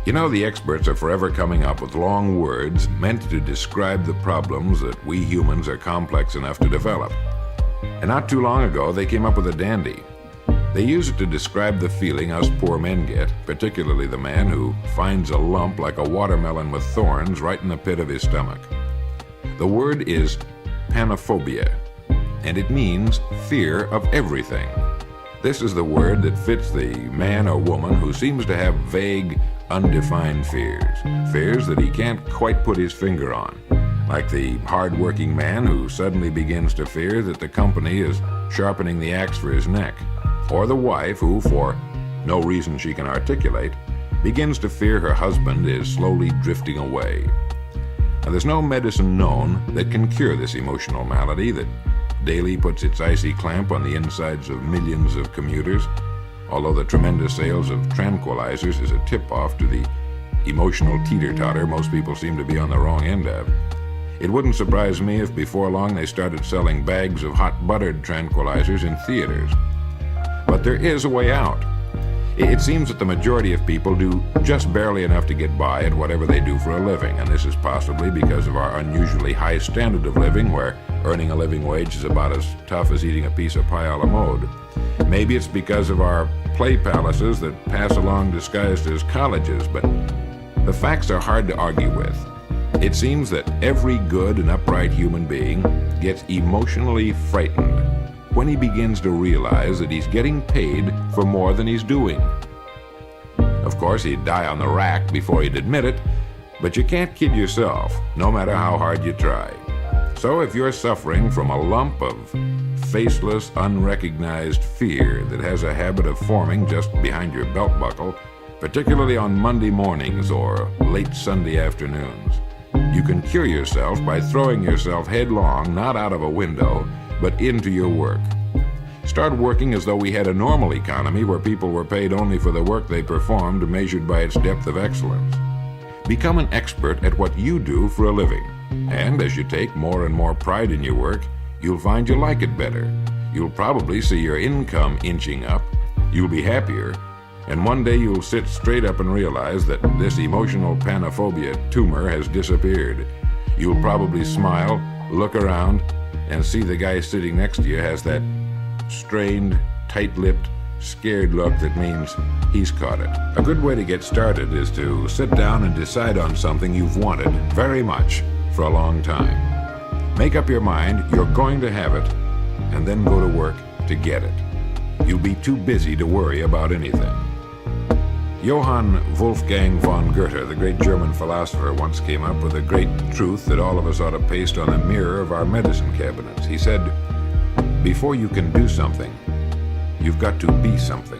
You know, the experts are forever coming up with long words meant to describe the problems that we humans are complex enough to develop. And not too long ago, they came up with a dandy. They use it to describe the feeling us poor men get, particularly the man who finds a lump like a watermelon with thorns right in the pit of his stomach. The word is panophobia, and it means fear of everything. This is the word that fits the man or woman who seems to have vague, undefined fears. Fears that he can't quite put his finger on. Like the hard-working man who suddenly begins to fear that the company is sharpening the axe for his neck. Or the wife who, for no reason she can articulate, begins to fear her husband is slowly drifting away. Now, there's no medicine known that can cure this emotional malady that daily puts its icy clamp on the insides of millions of commuters, although the tremendous sales of tranquilizers is a tip-off to the emotional teeter-totter most people seem to be on the wrong end of. It wouldn't surprise me if before long they started selling bags of hot buttered tranquilizers in theaters. But there is a way out. It seems that the majority of people do just barely enough to get by at whatever they do for a living, and this is possibly because of our unusually high standard of living, where earning a living wage is about as tough as eating a piece of pie a la mode. Maybe it's because of our play palaces that pass along disguised as colleges, but the facts are hard to argue with. It seems that every good and upright human being gets emotionally frightened when he begins to realize that he's getting paid for more than he's doing. Of course, he'd die on the rack before he'd admit it, but you can't kid yourself, no matter how hard you try. So if you're suffering from a lump of faceless, unrecognized fear that has a habit of forming just behind your belt buckle, particularly on Monday mornings or late Sunday afternoons, you can cure yourself by throwing yourself headlong, not out of a window, but into your work. Start working as though we had a normal economy where people were paid only for the work they performed, measured by its depth of excellence. Become an expert at what you do for a living, and as you take more and more pride in your work, you'll find you like it better. You'll probably see your income inching up, you'll be happier, and one day you'll sit straight up and realize that this emotional panophobia tumor has disappeared. You'll probably smile, look around, and see the guy sitting next to you has that strained, tight-lipped, scared look that means he's caught it. A good way to get started is to sit down and decide on something you've wanted very much for a long time. Make up your mind you're going to have it, and then go to work to get it. You'll be too busy to worry about anything. Johann Wolfgang von Goethe, the great German philosopher, once came up with a great truth that all of us ought to paste on the mirror of our medicine cabinets. He said, "Before you can do something, you've got to be something."